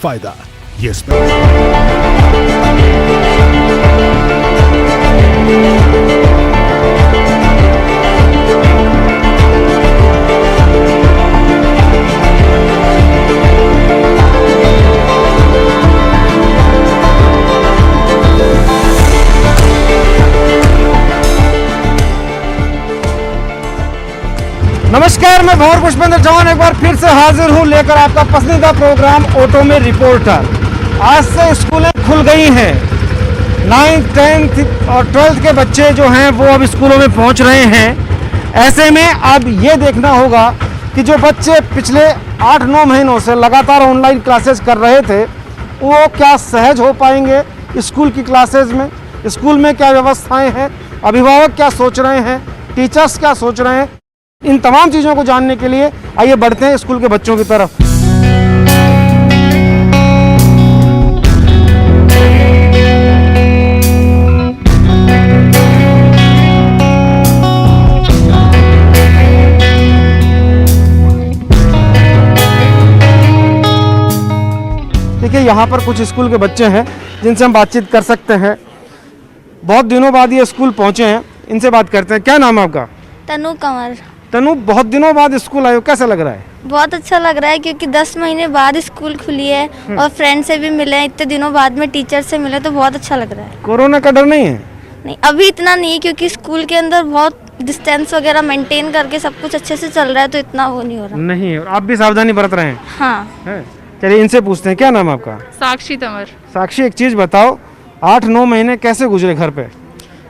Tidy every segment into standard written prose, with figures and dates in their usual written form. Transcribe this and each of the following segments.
फायदा ये नमस्कार, मैं भंवर पुष्पेंद्र चौहान एक बार फिर से हाजिर हूँ लेकर आपका पसंदीदा प्रोग्राम ऑटो में रिपोर्टर। आज से स्कूलें खुल गई हैं। 9th 10th और 12th के बच्चे जो हैं वो अब स्कूलों में पहुँच रहे हैं। ऐसे में अब ये देखना होगा कि जो बच्चे पिछले 8-9 महीनों से लगातार ऑनलाइन क्लासेस कर रहे थे वो क्या सहज हो पाएंगे स्कूल की क्लासेस में। स्कूल में क्या व्यवस्थाएँ हैं, अभिभावक क्या सोच रहे हैं, टीचर्स क्या सोच रहे हैं, इन तमाम चीज़ों को जानने के लिए आइए बढ़ते हैं स्कूल के बच्चों की तरफ। देखिए, यहाँ पर कुछ स्कूल के बच्चे हैं जिनसे हम बातचीत कर सकते हैं। बहुत दिनों बाद ये स्कूल पहुँचे हैं, इनसे बात करते हैं। क्या नाम है आपका? तनु कंवर। तनु, बहुत दिनों बाद स्कूल आए हो, कैसा लग रहा है? बहुत अच्छा लग रहा है क्योंकि 10 महीने बाद स्कूल खुली है और फ्रेंड से भी मिले हैं, इतने दिनों बाद में टीचर से मिले तो बहुत अच्छा लग रहा है। कोरोना का डर नहीं है? नहीं, अभी इतना नहीं है क्योंकि स्कूल के अंदर बहुत डिस्टेंस वगैरह मेंटेन करके सब कुछ अच्छे से चल रहा है तो इतना वो नहीं हो रहा। नहीं, और आप भी सावधानी बरत रहे हैं? हाँ। है? चलिए इनसे पूछते हैं। क्या नाम है आपका? साक्षी तंवर। साक्षी, एक चीज़ बताओ, 8-9 महीने कैसे गुजरे घर पे?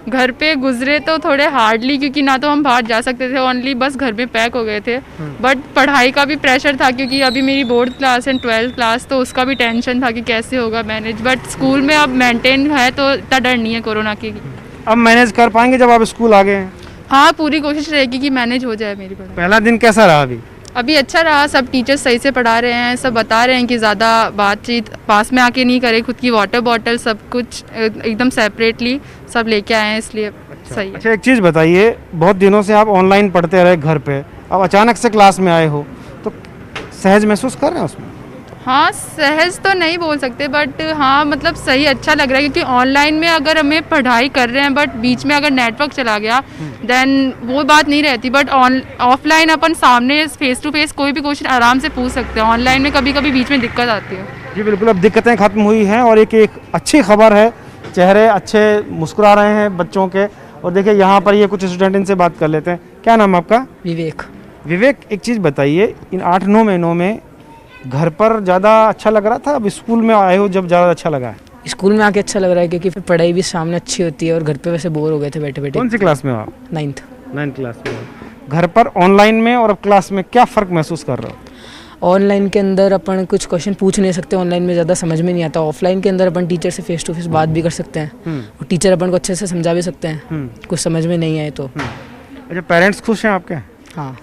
घर पे गुजरे तो थोड़े हार्डली, क्योंकि ना तो हम बाहर जा सकते थे, ओनली बस घर में पैक हो गए थे। बट पढ़ाई का भी प्रेशर था क्योंकि अभी मेरी बोर्ड क्लास है 12th क्लास, तो उसका भी टेंशन था कि कैसे होगा मैनेज। बट स्कूल में अब मेंटेन है तो इतना डर नहीं है कोरोना की। अब मैनेज कर पाएंगे जब आप स्कूल आ गए हैं? हाँ, पूरी कोशिश रहेगी कि मैनेज हो जाए मेरी पढ़ाई। पहला दिन कैसा रहा? अभी अच्छा रहा, सब टीचर्स सही से पढ़ा रहे हैं, सब बता रहे हैं कि ज़्यादा बातचीत पास में आके नहीं करें, खुद की वाटर बॉटल सब कुछ एकदम सेपरेटली सब लेके आए हैं, इसलिए सही है। अच्छा, एक चीज़ बताइए, बहुत दिनों से आप ऑनलाइन पढ़ते रहे घर पे, अब अचानक से क्लास में आए हो तो सहज महसूस कर रहे हैं उसमें? हाँ, सहज तो नहीं बोल सकते बट हाँ मतलब सही अच्छा लग रहा है क्योंकि ऑनलाइन में अगर हमें पढ़ाई कर रहे हैं बट बीच में अगर नेटवर्क चला गया देन वो बात नहीं रहती। बट ऑफलाइन अपन सामने फेस टू फेस कोई भी क्वेश्चन आराम से पूछ सकते हैं। ऑनलाइन में कभी कभी बीच में दिक्कत आती है। जी बिल्कुल, अब दिक्कतें खत्म हुई हैं और एक अच्छी खबर है, चेहरे अच्छे मुस्कुरा रहे हैं बच्चों के। और देखिए यहाँ पर ये कुछ स्टूडेंट, इनसे बात कर लेते हैं। क्या नाम है आपका? विवेक। विवेक, एक चीज़ बताइए, इन 8-9 महीनों में घर पर ज़्यादा अच्छा लग रहा था, अब स्कूल में आए हो जब ज़्यादा अच्छा लगा है? स्कूल में आके अच्छा लग रहा है क्योंकि फिर पढ़ाई भी सामने अच्छी होती है और घर पे वैसे बोर हो गए थे बैठे बैठे। कौन सी क्लास में हो आप? 9th क्लास में हो। घर पर ऑनलाइन में और अब क्लास में क्या फ़र्क महसूस कर रहे हो? ऑनलाइन के अंदर अपन कुछ क्वेश्चन पूछ नहीं सकते, ऑनलाइन में ज़्यादा समझ में नहीं आता। ऑफलाइन के अंदर अपन टीचर से फेस टू फेस बात भी कर सकते हैं और टीचर अपन को अच्छे से समझा भी सकते हैं कुछ समझ में नहीं आए तो। अच्छा, पेरेंट्स खुश हैं आपके? हाँ।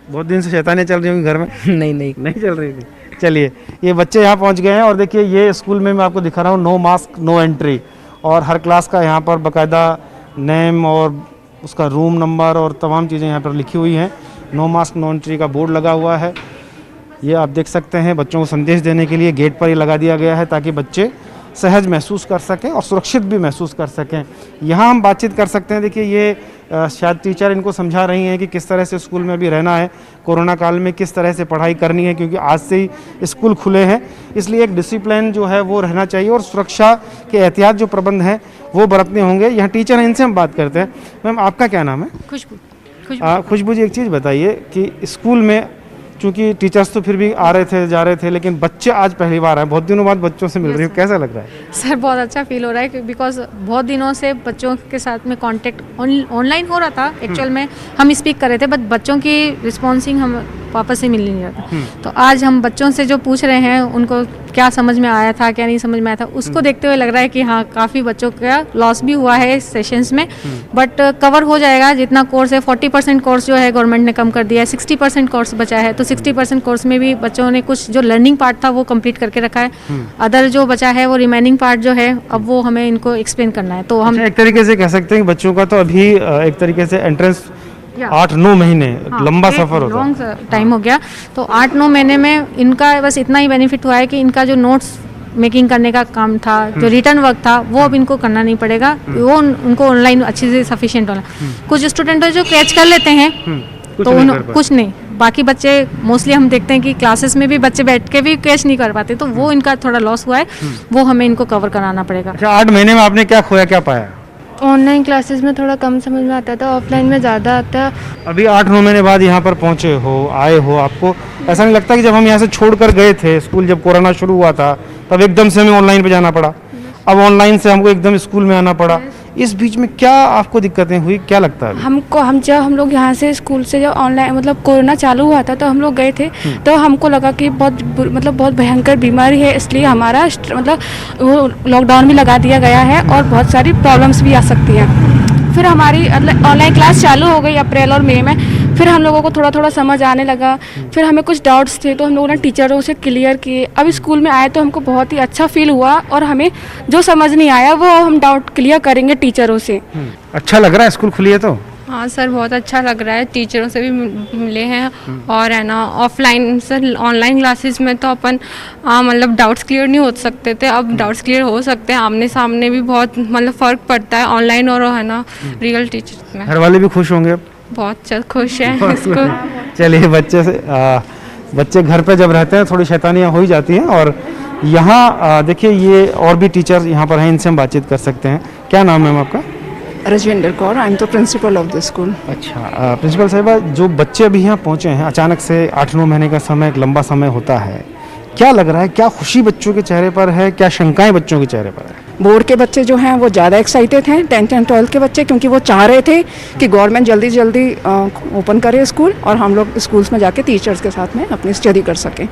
बहुत दिन से शैतानी चल रही होंगी घर में? नहीं चल रही थी। चलिए, ये बच्चे यहाँ पहुँच गए हैं और देखिए ये स्कूल में मैं आपको दिखा रहा हूँ, नो मास्क नो एंट्री, और हर क्लास का यहाँ पर बाकायदा नेम और उसका रूम नंबर और तमाम चीज़ें यहाँ पर लिखी हुई हैं। नो मास्क नो एंट्री का बोर्ड लगा हुआ है, ये आप देख सकते हैं। बच्चों को संदेश देने के लिए गेट पर ही लगा दिया गया है ताकि बच्चे सहज महसूस कर सकें और सुरक्षित भी महसूस कर सकें। यहाँ हम बातचीत कर सकते हैं। देखिए ये शायद टीचर इनको समझा रही हैं कि किस तरह से स्कूल में भी रहना है, कोरोना काल में किस तरह से पढ़ाई करनी है, क्योंकि आज से ही स्कूल खुले हैं, इसलिए एक डिसिप्लिन जो है वो रहना चाहिए और सुरक्षा के एहतियात जो प्रबंध हैं वो बरतने होंगे। यहाँ टीचर हैं, इनसे हम बात करते हैं। मैम, आपका क्या नाम है? खुशबू जी, एक चीज़ बताइए कि स्कूल में चूँकि टीचर्स तो फिर भी आ रहे थे जा रहे थे, लेकिन बच्चे आज पहली बार आए, बहुत दिनों बाद बच्चों से मिल रही हूँ, कैसा लग रहा है? सर बहुत अच्छा फील हो रहा है बिकॉज बहुत दिनों से बच्चों के साथ में कांटेक्ट ऑनलाइन हो रहा था। एक्चुअल में हम स्पीक कर रहे थे बट बच्चों की रिस्पॉन्सिंग हम वापस से मिल नहीं रहा था। तो आज हम बच्चों से जो पूछ रहे हैं उनको क्या समझ में आया था क्या नहीं समझ में आया था उसको देखते हुए लग रहा है कि हाँ काफ़ी बच्चों का लॉस भी हुआ है इस सेशंस में, बट कवर हो जाएगा। जितना कोर्स है 40% कोर्स जो है गवर्नमेंट ने कम कर दिया है, 60% कोर्स बचा है, तो 60% कोर्स में भी बच्चों ने कुछ जो लर्निंग पार्ट था वो कंप्लीट करके रखा है। अदर जो बचा है वो रिमेनिंग पार्ट जो है अब वो हमें इनको एक्सप्लेन करना है। तो हम एक तरीके से कह सकते हैं कि बच्चों का तो अभी एक तरीके से एंट्रेंस 8-9 महीने लंबा सफर होता है। लॉन्ग टाइम हो गया। तो 8-9 महीने में इनका बस इतना ही बेनिफिट हुआ है कि इनका जो नोट्स मेकिंग करने का काम था, जो रिटर्न वर्क था, वो अब इनको करना नहीं पड़ेगा। वो उनको ऑनलाइन अच्छे से सफिशिएंट होना। कुछ स्टूडेंट जो कैच कर लेते हैं तो कुछ नहीं, बाकी बच्चे मोस्टली हम देखते हैं कि क्लासेस में भी बच्चे बैठ के भी कैच नहीं कर पाते, तो वो इनका थोड़ा लॉस हुआ है, वो हमें इनको कवर कराना पड़ेगा। अच्छा, 8 महीने में आपने क्या खोया, क्या पाया? ऑनलाइन क्लासेस में थोड़ा कम समझ में आता था, ऑफलाइन में ज़्यादा आता। अभी 8-9 महीने बाद यहाँ पर पहुँचे हो, आए हो, आपको ऐसा नहीं लगता कि जब हम यहाँ से छोड़कर गए थे स्कूल, जब कोरोना शुरू हुआ था, तब एकदम से हमें ऑनलाइन पे जाना पड़ा, अब ऑनलाइन से हमको एकदम स्कूल में आना पड़ा, इस बीच में क्या आपको दिक्कतें हुई, क्या लगता है? हम लोग यहाँ से स्कूल से जब ऑनलाइन मतलब कोरोना चालू हुआ था तो हम लोग गए थे, तो हमको लगा कि बहुत भयंकर बीमारी है, इसलिए हमारा मतलब वो लॉकडाउन भी लगा दिया गया है और बहुत सारी प्रॉब्लम्स भी आ सकती हैं। फिर हमारी ऑनलाइन क्लास चालू हो गई अप्रैल और मई में, फिर हम लोगों को थोड़ा थोड़ा समझ आने लगा, फिर हमें कुछ डाउट्स थे तो हम लोगों ने टीचरों से क्लियर किए। अब स्कूल में आए तो हमको बहुत ही अच्छा फील हुआ और हमें जो समझ नहीं आया वो हम डाउट क्लियर करेंगे टीचरों से। अच्छा लग रहा है स्कूल खुली है तो? हाँ सर, बहुत अच्छा लग रहा है, टीचरों से भी मिले हैं और है ना, ऑफलाइन से ऑनलाइन क्लासेस में तो अपन मतलब डाउट्स क्लियर नहीं हो सकते थे, अब डाउट्स क्लियर हो सकते हैं, आमने सामने भी बहुत मतलब फ़र्क पड़ता है ऑनलाइन और है ना रियल टीचर्स में। घर वाले भी खुश होंगे? बहुत खुश हैं इसको। चलिए, बच्चे घर पे जब रहते हैं थोड़ी शैतानियाँ हो ही जाती हैं। और यहाँ देखिए, ये और भी टीचर यहाँ पर हैं, इनसे हम बातचीत कर सकते हैं। क्या नाम है मैम आपका? Rajwinder Kaur, I am the principal of the school. अच्छा, प्रिंसिपल साहिबा, जो बच्चे अभी यहाँ पहुँचे हैं, अचानक से 8-9 महीने का समय एक लंबा समय होता है, क्या लग रहा है, क्या खुशी बच्चों के चेहरे पर है, क्या शंकाएं बच्चों के चेहरे पर है? बोर्ड के बच्चे जो हैं वो ज़्यादा एक्साइटेड हैं, 10th एंड 12th के बच्चे, क्योंकि वो चाह रहे थे कि गवर्नमेंट जल्दी जल्दी ओपन करे स्कूल और हम लोग स्कूल्स में जाके टीचर्स के साथ में अपनी स्टडी कर सकें।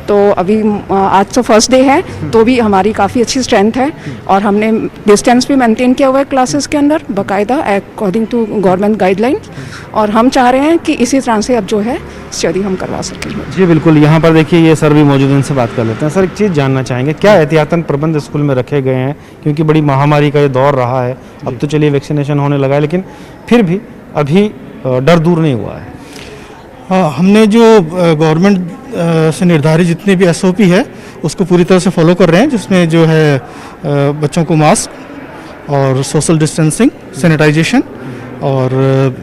तो अभी आज तो फर्स्ट डे है, तो भी हमारी काफ़ी अच्छी स्ट्रेंथ है और हमने डिस्टेंस भी मेंटेन किया हुआ है क्लासेस के अंदर बाकायदा अकॉर्डिंग टू गवर्नमेंट गाइडलाइंस, और हम चाह रहे हैं कि इसी तरह से अब जो है स्टडी हम करवा सकें। जी बिल्कुल, यहाँ पर देखिए ये सर भी मौजूद हैं, इनसे बात कर लेते हैं। सर, एक चीज़ जानना चाहेंगे, क्या एहतियातन प्रबंध स्कूल में रखे गए हैं, क्योंकि बड़ी महामारी का ये दौर रहा है, अब तो चलिए वैक्सीनेशन होने लगा है, लेकिन फिर भी अभी डर दूर नहीं हुआ है? हाँ, हमने जो गवर्नमेंट से निर्धारित जितने भी SOP है उसको पूरी तरह से फॉलो कर रहे हैं, जिसमें जो है बच्चों को मास्क और सोशल डिस्टेंसिंग, सैनिटाइजेशन, और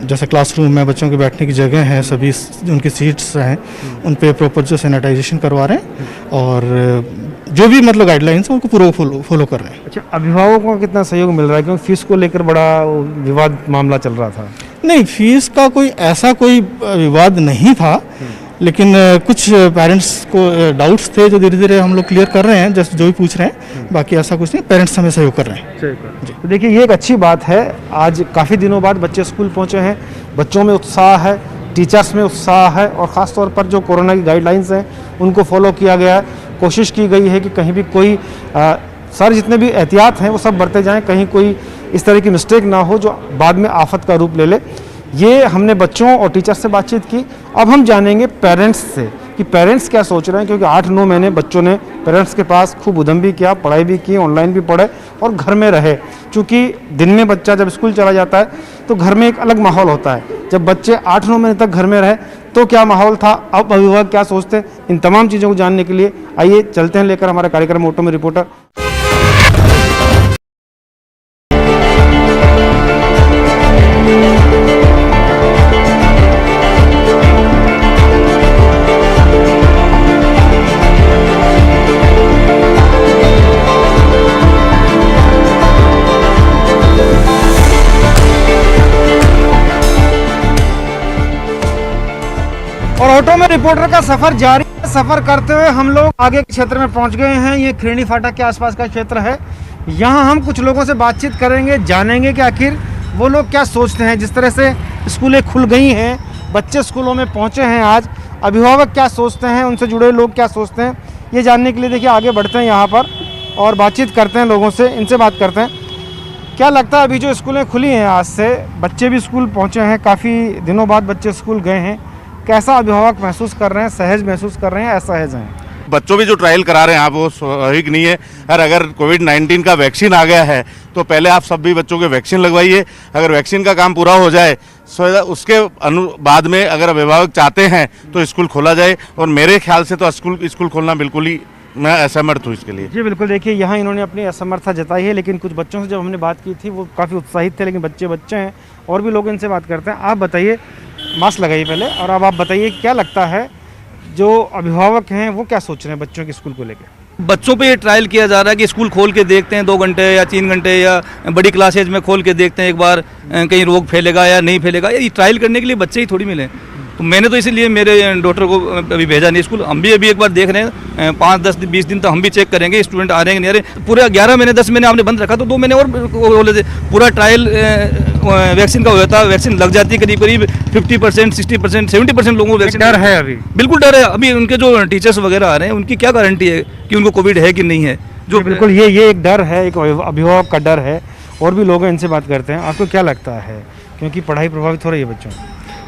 जैसे क्लासरूम में बच्चों के बैठने की जगह है, सभी उनकी सीट्स हैं उन पे प्रॉपर जो सैनिटाइजेशन करवा रहे हैं, और जो भी मतलब गाइडलाइंस है उनको पूरा फॉलो कर रहे हैं। अच्छा, अभिभावकों को कितना सहयोग मिल रहा है, क्योंकि फीस को लेकर बड़ा विवाद मामला चल रहा था? नहीं, फीस का कोई विवाद नहीं था, लेकिन कुछ पेरेंट्स को डाउट्स थे जो धीरे धीरे हम लोग क्लियर कर रहे हैं, जैसे जो भी पूछ रहे हैं, बाकी ऐसा कुछ नहीं, पेरेंट्स हमें सहयोग कर रहे हैं। तो देखिए, ये एक अच्छी बात है, आज काफ़ी दिनों बाद बच्चे स्कूल पहुँचे हैं, बच्चों में उत्साह है, टीचर्स में उत्साह है, और ख़ास तौर पर जो कोरोना की गाइडलाइंस हैं उनको फॉलो किया गया है। कोशिश की गई है कि कहीं भी कोई सारे जितने भी एहतियात हैं वो सब बरते जाएं, कहीं कोई इस तरह की मिस्टेक ना हो जो बाद में आफत का रूप ले ले। ये हमने बच्चों और टीचर्स से बातचीत की। अब हम जानेंगे पेरेंट्स से कि पेरेंट्स क्या सोच रहे हैं, क्योंकि 8-9 महीने बच्चों ने पेरेंट्स के पास खूब उद्यम भी किया, पढ़ाई भी की, ऑनलाइन भी पढ़े और घर में रहे। क्योंकि दिन में बच्चा जब स्कूल चला जाता है तो घर में एक अलग माहौल होता है, जब बच्चे 8-9 महीने तक घर में रहे तो क्या माहौल था, अब अभिभावक क्या सोचते हैं, इन तमाम चीज़ों को जानने के लिए आइए चलते हैं लेकर हमारा कार्यक्रम ऑटो में रिपोर्टर। और ऑटो में रिपोर्टर का सफर जारी है। सफर करते हुए हम लोग आगे के क्षेत्र में पहुंच गए हैं। ये खिरनी फाटक के आसपास का क्षेत्र है। यहाँ हम कुछ लोगों से बातचीत करेंगे, जानेंगे कि आखिर वो लोग क्या सोचते हैं। जिस तरह से स्कूलें खुल गई हैं, बच्चे स्कूलों में पहुँचे हैं आज, अभिभावक क्या सोचते हैं, उनसे जुड़े लोग क्या सोचते हैं, ये जानने के लिए देखिए आगे बढ़ते हैं यहाँ पर और बातचीत करते हैं लोगों से, इनसे बात करते हैं। क्या लगता है, अभी जो स्कूलें खुली हैं आज से, बच्चे भी स्कूल पहुँचे हैं, काफ़ी दिनों बाद बच्चे स्कूल गए हैं, कैसा अभिभावक महसूस कर रहे हैं, सहज महसूस कर रहे हैं, असहज हैं? बच्चों भी जो ट्रायल करा रहे हैं आप, वो सही नहीं है। अगर कोविड-19 का वैक्सीन आ गया है तो पहले आप सब भी बच्चों के वैक्सीन लगवाइए। अगर वैक्सीन का काम पूरा हो जाए, उसके बाद में अगर अभिभावक चाहते हैं तो स्कूल खोला जाए, और मेरे ख्याल से तो स्कूल खोलना बिल्कुल ही मैं असमर्थ हूँ इसके लिए। जी बिल्कुल, देखिए यहाँ इन्होंने अपनी असमर्थता जताई है, लेकिन कुछ बच्चों से जब हमने बात की थी वो काफ़ी उत्साहित थे, लेकिन बच्चे हैं और भी लोग इनसे बात करते हैं। आप बताइए, मास्क लगाइए पहले, और अब आप बताइए क्या लगता है जो अभिभावक हैं वो क्या सोच रहे हैं बच्चों के स्कूल को लेकर? बच्चों पे ये ट्रायल किया जा रहा है कि स्कूल खोल के देखते हैं 2 घंटे या 3 घंटे, या बड़ी क्लासेज में खोल के देखते हैं एक बार, कहीं रोग फैलेगा या नहीं फैलेगा। ये ट्रायल करने के लिए बच्चे ही थोड़ी मिले, तो मैंने तो इसीलिए मेरे डॉटर को अभी भेजा नहीं स्कूल। हम भी अभी एक बार देख रहे हैं, 5-10-20 दिन तक हम भी चेक करेंगे स्टूडेंट आ रहे हैं नहीं आ रहे। पूरे 11 महीने 10 महीने आपने बंद रखा, तो 2 महीने और बोले थे। पूरा ट्रायल वैक्सीन का हो जाता, वैक्सीन लग जाती है करीब 50%, 60%, 70% लोगों को वैक्सीन। डर है अभी? बिल्कुल डर है। अभी उनके जो टीचर्स वगैरह आ रहे हैं उनकी क्या गारंटी है कि उनको कोविड है कि नहीं है? जो बिल्कुल ये एक डर है, एक अभिभावक का डर है। और भी लोग हैं, इनसे बात करते हैं। आपको क्या लगता है, क्योंकि पढ़ाई प्रभावित हो रही है बच्चों?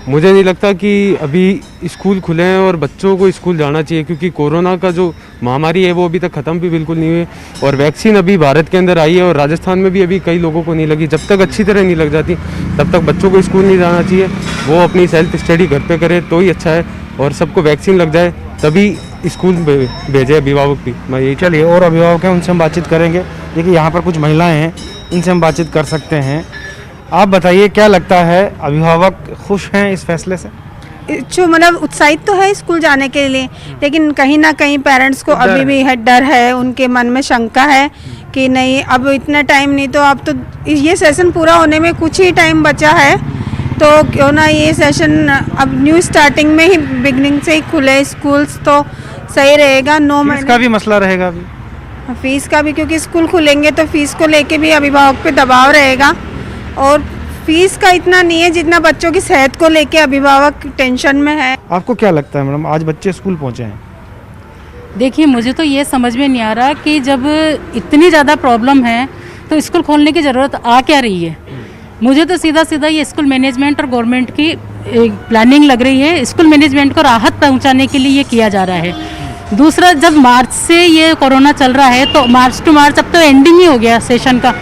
मुझे नहीं लगता कि अभी स्कूल खुले हैं और बच्चों को स्कूल जाना चाहिए, क्योंकि कोरोना का जो महामारी है वो अभी तक ख़त्म भी बिल्कुल नहीं हुई, और वैक्सीन अभी भारत के अंदर आई है और राजस्थान में भी अभी कई लोगों को नहीं लगी। जब तक अच्छी तरह नहीं लग जाती तब तक बच्चों को स्कूल नहीं जाना चाहिए। वो अपनी सेल्फ स्टडी घर पे करे तो ही अच्छा है, और सबको वैक्सीन लग जाए तभी स्कूल भेजे अभिभावक भी। मैं यही। चलिए, और अभिभावक हैं उनसे हम बातचीत करेंगे। देखिए यहाँ पर कुछ महिलाएँ हैं, इनसे हम बातचीत कर सकते हैं। आप बताइए क्या लगता है, अभिभावक खुश हैं इस फैसले से? जो मतलब उत्साहित तो है स्कूल जाने के लिए, लेकिन कहीं ना कहीं पेरेंट्स को अभी भी है डर है, उनके मन में शंका है कि नहीं अब इतना टाइम नहीं, तो अब तो ये सेशन पूरा होने में कुछ ही टाइम बचा है, तो क्यों ना ये सेशन अब न्यू स्टार्टिंग में ही बिगनिंग से ही खुले स्कूल्स तो सही रहेगा। 9 महीने का भी मसला रहेगा अभी, फीस का भी, क्योंकि स्कूल खुलेंगे तो फीस को लेके भी अभिभावक पे दबाव रहेगा, और फीस का इतना नहीं है जितना बच्चों की सेहत को लेके अभिभावक टेंशन में है। आपको क्या लगता है मैडम, आज बच्चे स्कूल पहुंचे हैं? देखिए, मुझे तो ये समझ में नहीं आ रहा कि जब इतनी ज़्यादा प्रॉब्लम है तो स्कूल खोलने की ज़रूरत आ क्या रही है। मुझे तो सीधा सीधा ये स्कूल मैनेजमेंट और गवर्नमेंट की प्लानिंग लग रही है। स्कूल मैनेजमेंट को राहत पहुंचाने के लिए ये किया जा रहा है। दूसरा, जब मार्च से ये कोरोना चल रहा है तो मार्च टू मार्च, अब तो एंडिंग ही हो गया सेशन का,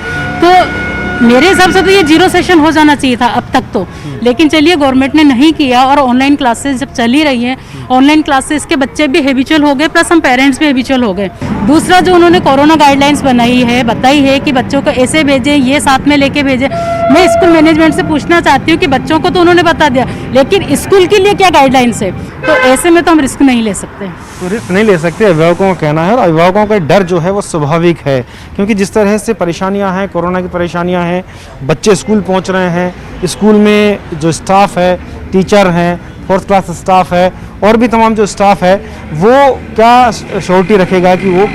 तो मेरे हिसाब से तो ये 0 सेशन हो जाना चाहिए था अब तक तो। लेकिन चलिए, गवर्नमेंट ने नहीं किया, और ऑनलाइन क्लासेस जब चल ही रही हैं, ऑनलाइन क्लासेस के बच्चे भी हैबिचुअल हो गए, प्लस हम पेरेंट्स भी हैबिचुअल हो गए। दूसरा, जो उन्होंने कोरोना गाइडलाइंस बताई है कि बच्चों को ऐसे भेजें, ये साथ में लेके भेजें। मैं स्कूल मैनेजमेंट से पूछना चाहती हूँ कि बच्चों को तो उन्होंने बता दिया, लेकिन स्कूल के लिए क्या गाइडलाइंस है? तो ऐसे में तो हम रिस्क नहीं ले सकते। तो रिस्क नहीं ले सकते, अभिभावकों का कहना है। और अभिभावकों का डर जो है वो स्वाभाविक है, क्योंकि जिस तरह से परेशानियां हैं, कोरोना की परेशानियां हैं, बच्चे स्कूल पहुंच रहे हैं, स्कूल में जो स्टाफ है, टीचर हैं, 4th क्लास स्टाफ है, और भी तमाम जो स्टाफ है, वो क्या श्योरिटी रखेगा कि वो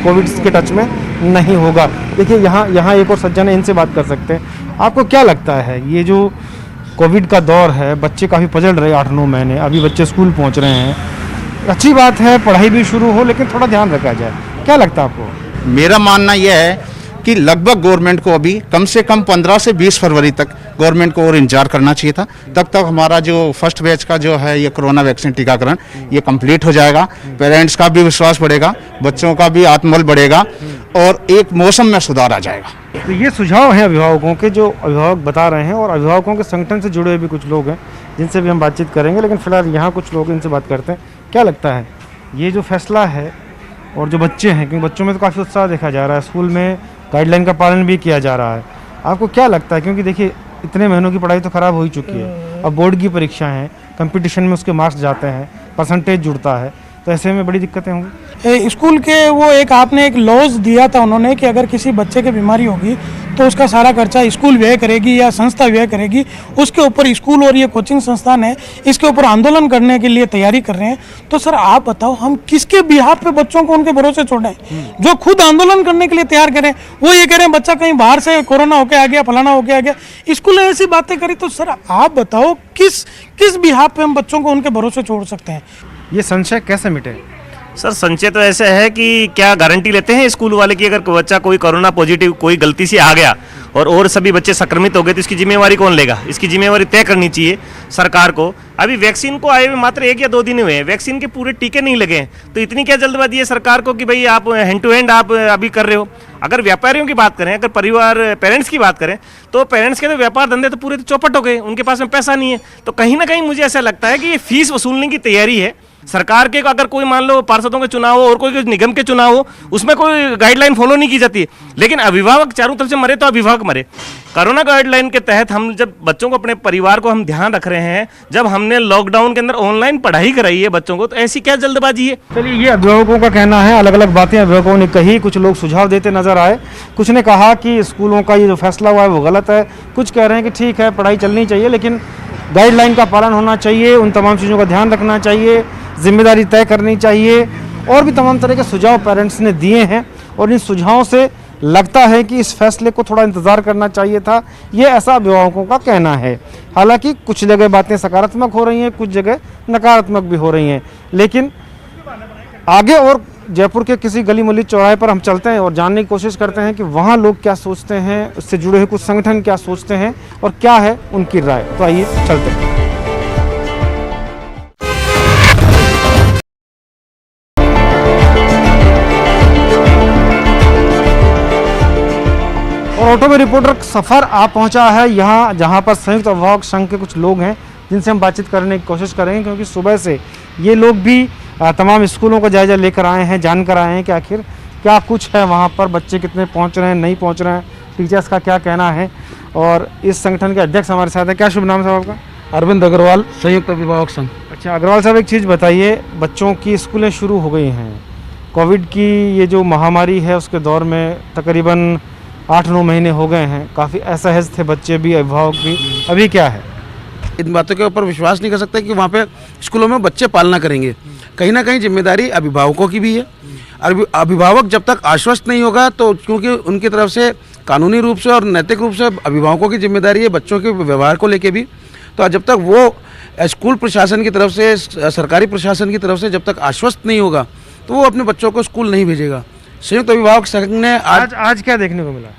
कोविड के टच में नहीं होगा। देखिए यहाँ एक और सज्जन है, इनसे बात कर सकते हैं। आपको क्या लगता है, ये जो कोविड का दौर है, बच्चे काफ़ी पजल रहे 8-9 महीने, अभी बच्चे स्कूल पहुँच रहे हैं, अच्छी बात है पढ़ाई भी शुरू हो, लेकिन थोड़ा ध्यान रखा जाए। क्या लगता है आपको? मेरा मानना यह है कि लगभग गवर्नमेंट को अभी कम से कम 15 से 20 फरवरी तक गवर्नमेंट को और इंतजार करना चाहिए था। तब तक हमारा जो फर्स्ट बैच का जो है ये कोरोना वैक्सीन टीकाकरण ये कंप्लीट हो जाएगा, पेरेंट्स का भी विश्वास बढ़ेगा, बच्चों का भी आत्मबल बढ़ेगा, और एक मौसम में सुधार आ जाएगा। तो ये सुझाव हैं अभिभावकों के, जो अभिभावक बता रहे हैं, और अभिभावकों के संगठन से जुड़े हुए भी कुछ लोग हैं जिनसे भी हम बातचीत करेंगे। लेकिन फिलहाल यहाँ कुछ लोग, इनसे बात करते हैं। क्या लगता है ये जो फैसला है, और जो बच्चे हैं, क्योंकि बच्चों में तो काफ़ी उत्साह देखा जा रहा है, स्कूल में गाइडलाइन का पालन भी किया जा रहा है, आपको क्या लगता है? क्योंकि देखिए इतने महीनों की पढ़ाई तो ख़राब हो ही चुकी है, अब बोर्ड की परीक्षा है, कंपटीशन में उसके मार्क्स जाते हैं, परसेंटेज जुड़ता है, तो ऐसे में बड़ी दिक्कतें होंगी। स्कूल के वो आपने एक लॉज दिया था उन्होंने कि अगर किसी बच्चे की बीमारी होगी तो उसका सारा खर्चा स्कूल व्यय करेगी या संस्था व्यय करेगी। उसके ऊपर स्कूल और ये कोचिंग संस्थान है, इसके ऊपर आंदोलन करने के लिए तैयारी कर रहे हैं। तो सर आप बताओ, हम किसके बिहाफ पे बच्चों को उनके भरोसे छोड़ें? जो खुद आंदोलन करने के लिए तैयार करें, वो ये कह रहे हैं बच्चा कहीं बाहर से कोरोना होके आ गया, फलाना होके आ गया, स्कूल ने ऐसी बातें करी। तो सर आप बताओ, किस बिहाफ पे हम बच्चों को उनके भरोसे छोड़ सकते हैं? ये संशय कैसे मिटे? सर संशय तो ऐसे है कि क्या गारंटी लेते हैं स्कूल वाले कि अगर बच्चा कोई कोरोना पॉजिटिव कोई गलती से आ गया और सभी बच्चे संक्रमित हो गए तो इसकी जिम्मेवारी कौन लेगा? इसकी जिम्मेवारी तय करनी चाहिए सरकार को। अभी वैक्सीन को आए हुए मात्र 1 या 2 दिन हुए हैं, वैक्सीन के पूरे टीके नहीं लगे हैं, तो इतनी क्या जल्दबाजी है सरकार को कि भाई आप हैंड टू हैंड आप अभी कर रहे हो? अगर व्यापारियों की बात करें, अगर परिवार पेरेंट्स की बात करें, तो पेरेंट्स के तो व्यापार धंधे तो पूरे चौपट हो गए, उनके पास में पैसा नहीं है। तो कहीं ना कहीं मुझे ऐसा लगता है कि ये फीस वसूलने की तैयारी है सरकार के। अगर कोई मान लो पार्षदों के चुनाव हो और कोई निगम के चुनाव हो, उसमें कोई गाइडलाइन फॉलो नहीं की जाती है, लेकिन अभिभावक चारों तरफ से मरे तो अभिभावक मरे। कोरोना गाइडलाइन के तहत हम जब बच्चों को, अपने परिवार को हम ध्यान रख रहे हैं, जब हमने लॉकडाउन के अंदर ऑनलाइन पढ़ाई कराई है बच्चों को, तो ऐसी क्या जल्दबाजी है? चलिए, ये अभिभावकों का कहना है, अलग अलग बातें अभिभावकों ने कही, कुछ लोग सुझाव देते नजर आए। कुछ ने कहा कि स्कूलों का ये जो फैसला हुआ है वो गलत है, कुछ कह रहे हैं कि ठीक है पढ़ाई चलनी चाहिए लेकिन गाइडलाइन का पालन होना चाहिए, उन तमाम चीज़ों का ध्यान रखना चाहिए, जिम्मेदारी तय करनी चाहिए, और भी तमाम तरह के सुझाव पेरेंट्स ने दिए हैं। और इन सुझावों से लगता है कि इस फैसले को थोड़ा इंतज़ार करना चाहिए था, ये ऐसा अभिभावकों का कहना है। हालांकि कुछ जगह बातें सकारात्मक हो रही हैं, कुछ जगह नकारात्मक भी हो रही हैं, लेकिन आगे और जयपुर के किसी गली मुहल्ली चौराहे पर हम चलते हैं और जानने की कोशिश करते हैं कि वहाँ लोग क्या सोचते हैं, उससे जुड़े हुए कुछ संगठन क्या सोचते हैं और क्या है उनकी राय। तो आइए चलते हैं। और ऑटो में रिपोर्टर सफ़र आ पहुंचा है यहाँ, जहां पर संयुक्त अभिभावक संघ के कुछ लोग हैं जिनसे हम बातचीत करने की कोशिश करेंगे, क्योंकि सुबह से ये लोग भी तमाम स्कूलों का जायजा लेकर आए हैं, जानकर आए हैं कि आखिर क्या कुछ है वहाँ पर, बच्चे कितने पहुँच रहे हैं, नहीं पहुँच रहे हैं, टीचर्स का क्या कहना है। और इस संगठन के अध्यक्ष हमारे साथ हैं। क्या शुभ नाम साहब आपका? अरविंद अग्रवाल, संयुक्त अभिभावक संघ। अच्छा अग्रवाल साहब, एक चीज़ बताइए, बच्चों की स्कूलें शुरू हो गई हैं, कोविड की ये जो महामारी है उसके दौर में तकरीबन 8-9 महीने हो गए हैं, काफ़ी असहज थे बच्चे भी, अभिभावक भी, अभी क्या है? इन बातों के ऊपर विश्वास नहीं कर सकते कि वहाँ पे स्कूलों में बच्चे पालना करेंगे। कहीं ना कहीं जिम्मेदारी अभिभावकों की भी है। अभिभावक जब तक आश्वस्त नहीं होगा, तो क्योंकि उनकी तरफ से कानूनी रूप से और नैतिक रूप से अभिभावकों की जिम्मेदारी है बच्चों के व्यवहार को लेके भी, तो जब तक वो स्कूल प्रशासन की तरफ से, सरकारी प्रशासन की तरफ से जब तक आश्वस्त नहीं होगा, तो वो अपने बच्चों को स्कूल नहीं भेजेगा। संयुक्त अभिभावक संघ ने आज क्या देखने को मिला?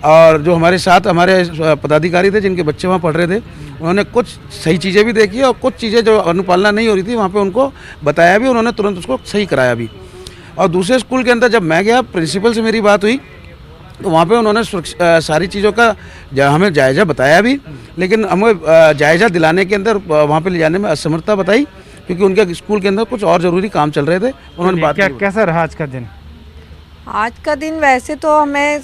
और जो हमारे साथ हमारे पदाधिकारी थे जिनके बच्चे वहाँ पढ़ रहे थे, उन्होंने कुछ सही चीज़ें भी देखी और कुछ चीज़ें जो अनुपालना नहीं हो रही थी वहाँ पे उनको बताया भी, उन्होंने तुरंत उसको सही कराया भी। और दूसरे स्कूल के अंदर जब मैं गया, प्रिंसिपल से मेरी बात हुई, तो वहाँ पे उन्होंने सारी चीज़ों का हमें जायज़ा बताया भी, लेकिन हमें जायज़ा दिलाने के अंदर वहाँ पे ले जाने में असमर्थता बताई, क्योंकि उनके स्कूल के अंदर कुछ और ज़रूरी काम चल रहे थे। उन्होंने बात कैसा रहा आज का दिन? आज का दिन वैसे तो हमें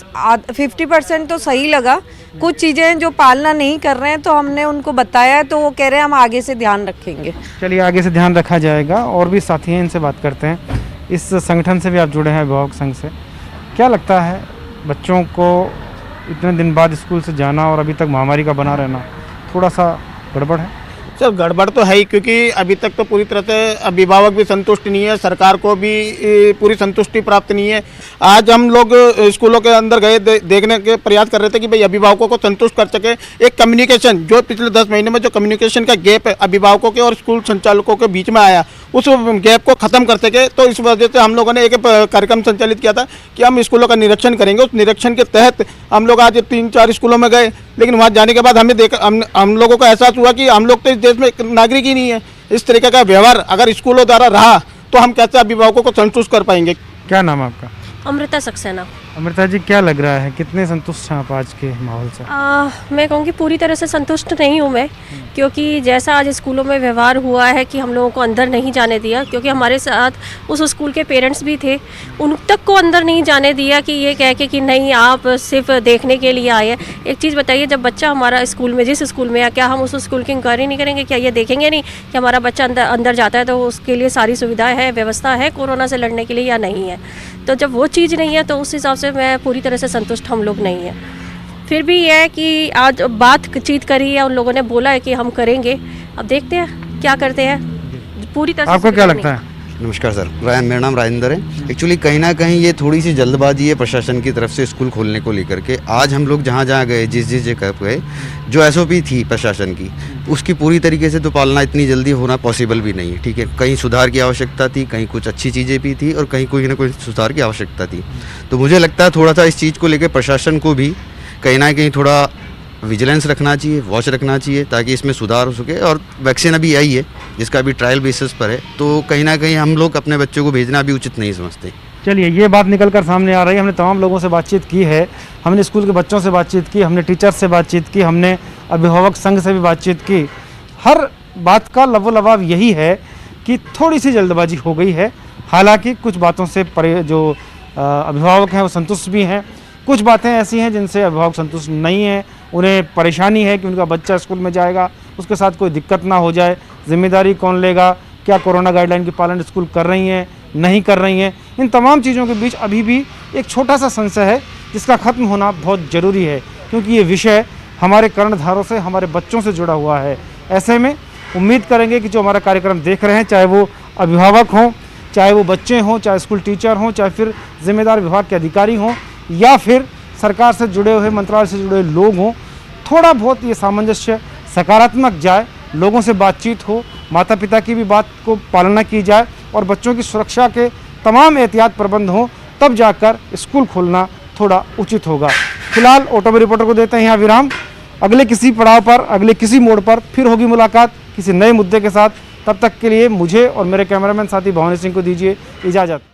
50% तो सही लगा। कुछ चीज़ें जो पालना नहीं कर रहे हैं तो हमने उनको बताया है, तो वो कह रहे हैं हम आगे से ध्यान रखेंगे। चलिए, आगे से ध्यान रखा जाएगा। और भी साथी हैं, इनसे बात करते हैं। इस संगठन से भी आप जुड़े हैं, अभिभावक संघ से। क्या लगता है, बच्चों को इतने दिन बाद स्कूल से जाना और अभी तक महामारी का बना रहना थोड़ा सा गड़बड़ है? सर गड़बड़ तो है ही, क्योंकि अभी तक तो पूरी तरह से अभिभावक भी संतुष्ट नहीं है, सरकार को भी पूरी संतुष्टि प्राप्त नहीं है। आज हम लोग स्कूलों के अंदर गए, देखने के प्रयास कर रहे थे कि भाई अभिभावकों को संतुष्ट कर सके। एक कम्युनिकेशन जो पिछले 10 महीने में जो कम्युनिकेशन का गैप है अभिभावकों के और स्कूल संचालकों के बीच में आया, उस गैप को ख़त्म कर सके। तो इस वजह से हम लोगों ने एक कार्यक्रम संचालित किया था कि हम स्कूलों का निरीक्षण करेंगे। उस निरीक्षण के तहत हम लोग आज 3-4 स्कूलों में गए, लेकिन वहाँ जाने के बाद हम लोगों को एहसास हुआ कि हम लोग तो इस देश में एक नागरिक ही नहीं है। इस तरीके का व्यवहार अगर स्कूलों द्वारा रहा तो हम कैसे अभिभावकों को संतुष्ट कर पाएंगे। क्या नाम है आपका? अमृता सक्सेना। अमृता जी, क्या लग रहा है, कितने संतुष्ट हैं आप आज के माहौल से? मैं कहूँगी पूरी तरह से संतुष्ट नहीं हूँ मैं, क्योंकि जैसा आज स्कूलों में व्यवहार हुआ है कि हम लोगों को अंदर नहीं जाने दिया, क्योंकि हमारे साथ उस स्कूल के पेरेंट्स भी थे, उन तक को अंदर नहीं जाने दिया कि ये कह के कि नहीं आप सिर्फ देखने के लिए आए हैं। एक चीज़ बताइए, जब बच्चा हमारा स्कूल में जिस स्कूल में, क्या हम उस स्कूल की इंक्वायरी नहीं करेंगे? क्या ये देखेंगे नहीं कि हमारा बच्चा अंदर जाता है तो उसके लिए सारी सुविधाएँ हैं, व्यवस्था है कोरोना से लड़ने के लिए या नहीं है? तो जब वो चीज़ नहीं है तो उस हिसाब से मैं पूरी तरह से संतुष्ट हम लोग नहीं है। फिर भी यह है कि आज बातचीत करी है, उन लोगों ने बोला है कि हम करेंगे, अब देखते हैं क्या करते हैं। पूरी तरह से आपको क्या लगता है? नमस्कार सर, मेरा नाम राजेंद्र है। एक्चुअली कहीं ना कहीं ये थोड़ी सी जल्दबाजी है प्रशासन की तरफ से स्कूल खोलने को लेकर के। आज हम लोग जहाँ जहाँ गए, जिस जगह गए, जो SOP थी प्रशासन की, उसकी पूरी तरीके से तो पालना इतनी जल्दी होना पॉसिबल भी नहीं है। ठीक है, कहीं सुधार की आवश्यकता थी, कहीं कुछ अच्छी चीज़ें भी थी और कहीं कोई ना कोई सुधार की आवश्यकता थी। तो मुझे लगता है थोड़ा सा इस चीज़ को लेकर प्रशासन को भी कहीं ना कहीं थोड़ा विजिलेंस रखना चाहिए, वॉच रखना चाहिए, ताकि इसमें सुधार हो सके। और वैक्सीन अभी आई है जिसका अभी ट्रायल बेसिस पर है, तो कहीं ना कहीं हम लोग अपने बच्चों को भेजना भी उचित नहीं समझते। चलिए, ये बात निकल कर सामने आ रही है। हमने तमाम लोगों से बातचीत की है, हमने स्कूल के बच्चों से बातचीत की, हमने टीचर से बातचीत की, हमने अभिभावक संघ से भी बातचीत की। हर बात का लबो-लबाब यही है कि थोड़ी सी जल्दबाजी हो गई है। हालांकि कुछ बातों से जो अभिभावक हैं वो संतुष्ट भी हैं, कुछ बातें ऐसी हैं जिनसे अभिभावक संतुष्ट नहीं हैं। उन्हें परेशानी है कि उनका बच्चा स्कूल में जाएगा, उसके साथ कोई दिक्कत ना हो जाए, जिम्मेदारी कौन लेगा, क्या कोरोना गाइडलाइन की पालन स्कूल कर रही हैं, नहीं कर रही हैं। इन तमाम चीज़ों के बीच अभी भी एक छोटा सा संशय है जिसका ख़त्म होना बहुत ज़रूरी है, क्योंकि ये विषय हमारे कर्णधारों से, हमारे बच्चों से जुड़ा हुआ है। ऐसे में उम्मीद करेंगे कि जो हमारा कार्यक्रम देख रहे हैं, चाहे वो अभिभावक हों, चाहे वो बच्चे हों, चाहे स्कूल टीचर हों, चाहे फिर जिम्मेदार विभाग के अधिकारी हों, या फिर सरकार से जुड़े हुए, मंत्रालय से जुड़े लोग हों, थोड़ा बहुत ये सामंजस्य सकारात्मक जाए, लोगों से बातचीत हो, माता पिता की भी बात को पालना की जाए और बच्चों की सुरक्षा के तमाम एहतियात प्रबंध हों, तब जाकर स्कूल खोलना थोड़ा उचित होगा। फिलहाल ऑटो में रिपोर्टर को देते हैं यहाँ विराम। अगले किसी पड़ाव पर, अगले किसी मोड़ पर फिर होगी मुलाकात किसी नए मुद्दे के साथ। तब तक के लिए मुझे और मेरे कैमरामैन साथी भवानी सिंह को दीजिए इजाज़त।